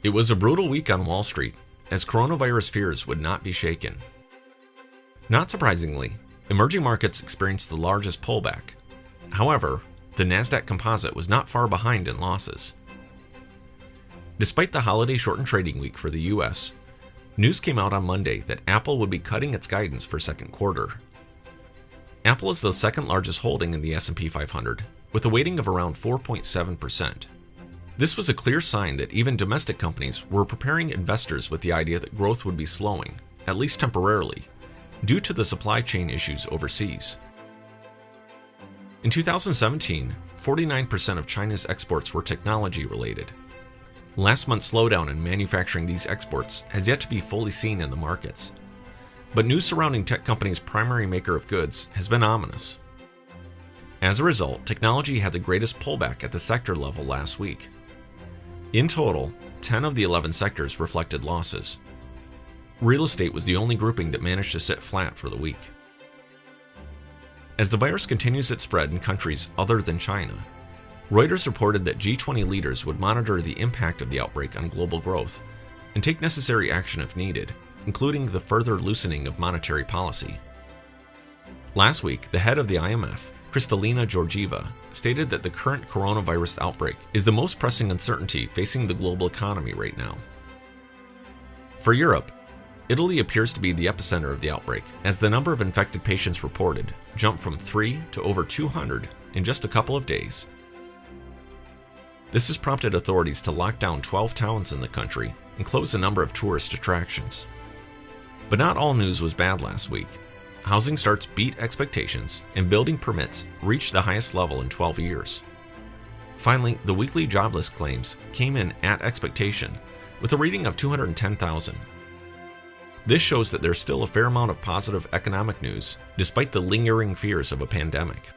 It was a brutal week on Wall Street, as coronavirus fears would not be shaken. Not surprisingly, emerging markets experienced the largest pullback. However, the Nasdaq Composite was not far behind in losses. Despite the holiday-shortened trading week for the US, news came out on Monday that Apple would be cutting its guidance for second quarter. Apple is the second largest holding in the S&P 500, with a weighting of around 4.7%. This was a clear sign that even domestic companies were preparing investors with the idea that growth would be slowing, at least temporarily, due to the supply chain issues overseas. In 2017, 49% of China's exports were technology-related. Last month's slowdown in manufacturing these exports has yet to be fully seen in the markets. But news surrounding tech companies' primary maker of goods has been ominous. As a result, technology had the greatest pullback at the sector level last week. In total, 10 of the 11 sectors reflected losses. Real estate was the only grouping that managed to sit flat for the week. As the virus continues its spread in countries other than China, Reuters reported that G20 leaders would monitor the impact of the outbreak on global growth and take necessary action if needed, including the further loosening of monetary policy. Last week, the head of the IMF, Kristalina Georgieva, stated that the current coronavirus outbreak is the most pressing uncertainty facing the global economy right now. For Europe, Italy appears to be the epicenter of the outbreak, as the number of infected patients reported jumped from 3 to over 200 in just a couple of days. This has prompted authorities to lock down 12 towns in the country and close a number of tourist attractions. But not all news was bad last week. Housing starts beat expectations, and building permits reached the highest level in 12 years. Finally, the weekly jobless claims came in at expectation, with a reading of 210,000. This shows that there's still a fair amount of positive economic news, despite the lingering fears of a pandemic.